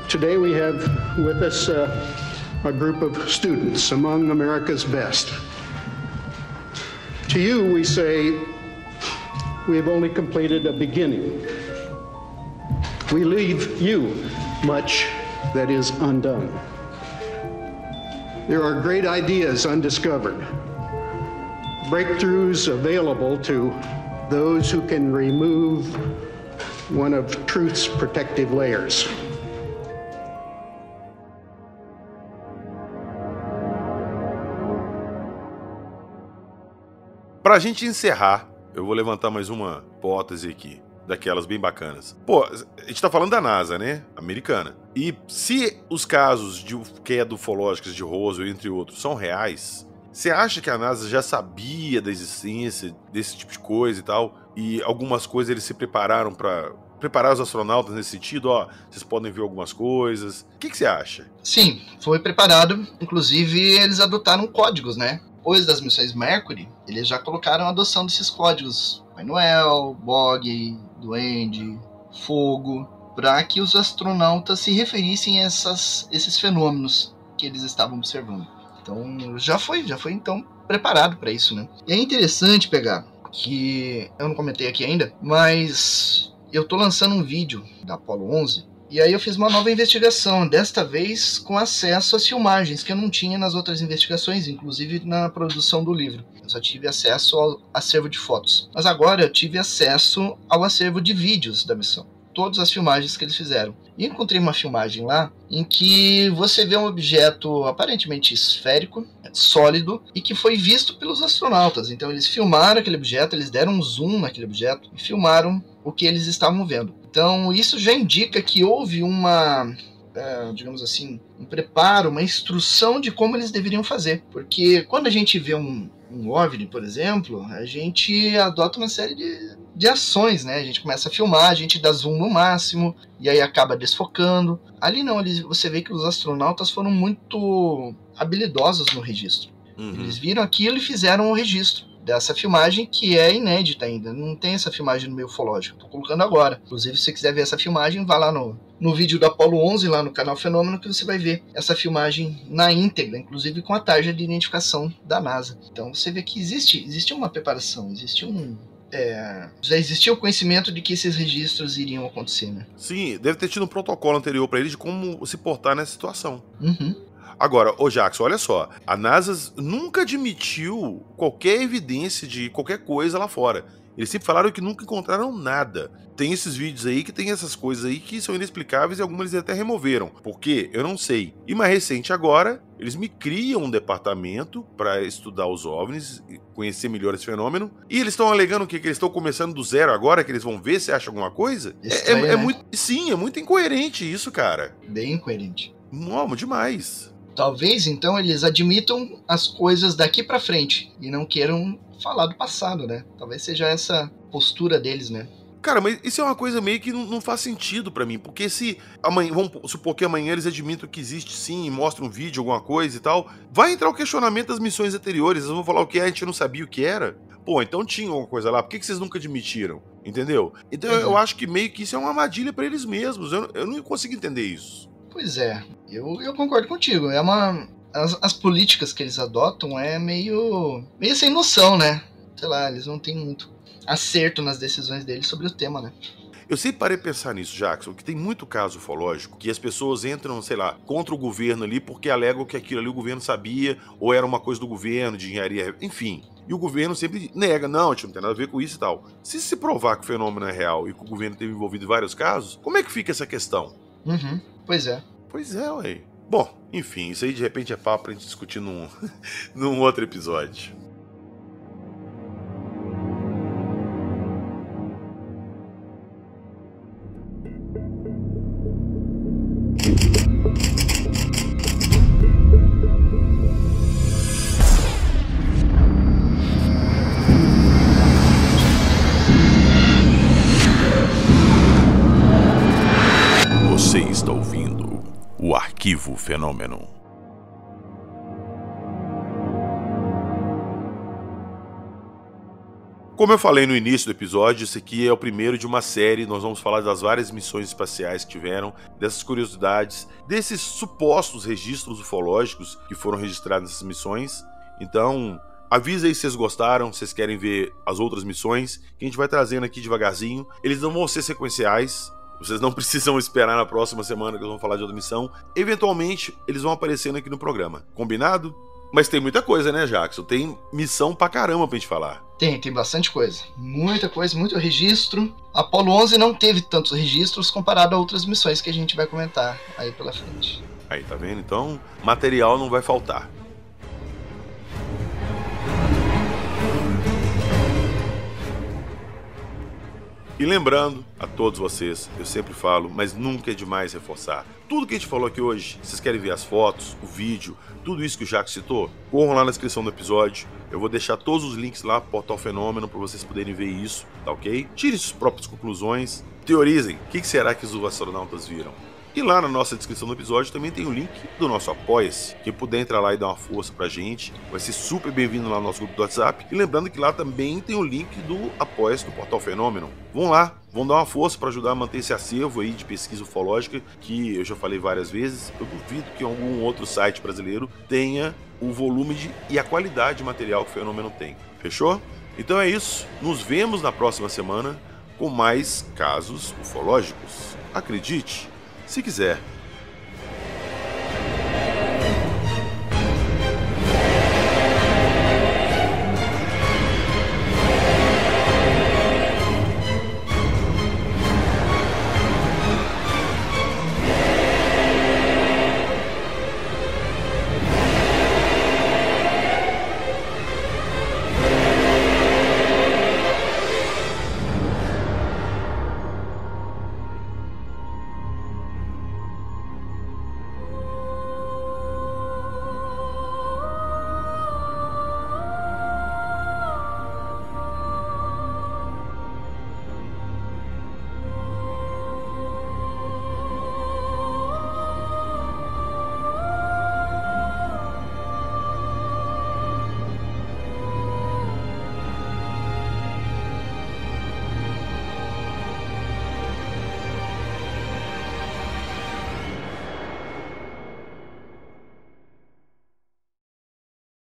Today we have with us a group of students among America's best. To you we say, we have only completed a beginning. We leave you much that is undone. There are great ideas undiscovered, breakthroughs available to those who can remove one of truth's protective layers. Pra gente encerrar, eu vou levantar mais uma hipótese aqui, daquelas bem bacanas. Pô, a gente tá falando da NASA, né? Americana. E se os casos de queda ufológica de Roswell, entre outros, são reais, você acha que a NASA já sabia da existência desse tipo de coisa e tal? E algumas coisas eles se prepararam pra preparar os astronautas nesse sentido? Ó, vocês podem ver algumas coisas. O que você acha? Sim, foi preparado. Inclusive, eles adotaram códigos, né? Depois das missões Mercury, eles já colocaram a adoção desses códigos. Pai Noel, Bog, Duende, Fogo, para que os astronautas se referissem a esses fenômenos que eles estavam observando. Então, já foi então preparado para isso, né? E é interessante pegar que eu não comentei aqui ainda, mas eu tô lançando um vídeo da Apollo 11. E aí eu fiz uma nova investigação, desta vez com acesso às filmagens, que eu não tinha nas outras investigações, inclusive na produção do livro. Eu só tive acesso ao acervo de fotos. Mas agora eu tive acesso ao acervo de vídeos da missão. Todas as filmagens que eles fizeram. E encontrei uma filmagem lá em que você vê um objeto aparentemente esférico, sólido, e que foi visto pelos astronautas. Então eles filmaram aquele objeto, eles deram um zoom naquele objeto e filmaram o que eles estavam vendo. Então isso já indica que houve digamos assim, um preparo, uma instrução de como eles deveriam fazer. Porque quando a gente vê um OVNI, por exemplo, a gente adota uma série de ações, né? A gente começa a filmar, a gente dá zoom no máximo, e aí acaba desfocando. Ali não, você vê que os astronautas foram muito habilidosos no registro. Eles viram aquilo e fizeram o registro dessa filmagem, que é inédita ainda. Não tem essa filmagem no meio ufológico. Tô colocando agora. Inclusive, se você quiser ver essa filmagem, vá lá no vídeo da Apollo 11, lá no canal Fenômeno, que você vai ver essa filmagem na íntegra, inclusive com a tarja de identificação da NASA. Então você vê que existe uma preparação, já existia o conhecimento de que esses registros iriam acontecer, né? Sim, deve ter tido um protocolo anterior para eles de como se portar nessa situação. Agora, ô Jackson, olha só, a NASA nunca admitiu qualquer evidência de qualquer coisa lá fora. Eles sempre falaram que nunca encontraram nada. Tem esses vídeos aí que tem essas coisas aí que são inexplicáveis e algumas eles até removeram. Por quê? Eu não sei. E mais recente agora, eles me criam um departamento para estudar os OVNIs, conhecer melhor esse fenômeno. E eles estão alegando que eles estão começando do zero agora, que eles vão ver se acha alguma coisa? Estranho, né? É muito incoerente isso, cara. Bem incoerente. Não, demais. Talvez, então, eles admitam as coisas daqui pra frente e não queiram falar do passado, né? Talvez seja essa postura deles, né? Cara, mas isso é uma coisa meio que não faz sentido pra mim, porque se amanhã, vamos supor que amanhã eles admitam que existe sim, mostram um vídeo, alguma coisa e tal, vai entrar o questionamento das missões anteriores, eles vão falar o que a gente não sabia o que era. Pô, então tinha alguma coisa lá, por que vocês nunca admitiram? Entendeu? Então eu acho que meio que isso é uma armadilha pra eles mesmos, eu não consigo entender isso. Pois é, eu concordo contigo. As políticas que eles adotam é meio sem noção, né? Sei lá, eles não têm muito acerto nas decisões deles sobre o tema, né? Eu sempre parei de pensar nisso, Jackson, que tem muito caso ufológico que as pessoas entram, sei lá, contra o governo ali porque alegam que aquilo ali o governo sabia ou era uma coisa do governo, de engenharia, enfim. E o governo sempre nega, não, não tem nada a ver com isso e tal. Se provar que o fenômeno é real e que o governo teve envolvido em vários casos, como é que fica essa questão? Pois é. Pois é, ué. Bom, enfim, isso aí de repente é papo pra gente discutir num outro episódio. Você está ouvindo o Arquivo Fenômeno. Como eu falei no início do episódio, esse aqui é o primeiro de uma série. Nós vamos falar das várias missões espaciais que tiveram, dessas curiosidades, desses supostos registros ufológicos que foram registrados nessas missões. Então, avisa aí se vocês gostaram, se vocês querem ver as outras missões, que a gente vai trazendo aqui devagarzinho. Eles não vão ser sequenciais. Vocês não precisam esperar na próxima semana que nós vamos falar de outra missão. Eventualmente, eles vão aparecendo aqui no programa. Combinado? Mas tem muita coisa, né, Jackson? Tem missão pra caramba pra gente falar. Tem bastante coisa. Muita coisa, muito registro. Apollo 11 não teve tantos registros comparado a outras missões que a gente vai comentar aí pela frente. Aí, tá vendo? Então, material não vai faltar. E lembrando a todos vocês, eu sempre falo, mas nunca é demais reforçar. Tudo que a gente falou aqui hoje, vocês querem ver as fotos, o vídeo, tudo isso que o Jacques citou, corram lá na descrição do episódio. Eu vou deixar todos os links lá pro Portal Fenômeno para vocês poderem ver isso, tá ok? Tirem suas próprias conclusões, teorizem. O que será que os astronautas viram? E lá na nossa descrição do episódio também tem o link do nosso Apoia-se. Quem puder entrar lá e dar uma força pra gente, vai ser super bem-vindo lá no nosso grupo do WhatsApp. E lembrando que lá também tem o link do Apoia-se do Portal Fenômeno. Vão lá, vão dar uma força para ajudar a manter esse acervo aí de pesquisa ufológica, que eu já falei várias vezes. Eu duvido que algum outro site brasileiro tenha o volume e a qualidade de material que o Fenômeno tem. Fechou? Então é isso. Nos vemos na próxima semana com mais casos ufológicos. Acredite, se quiser.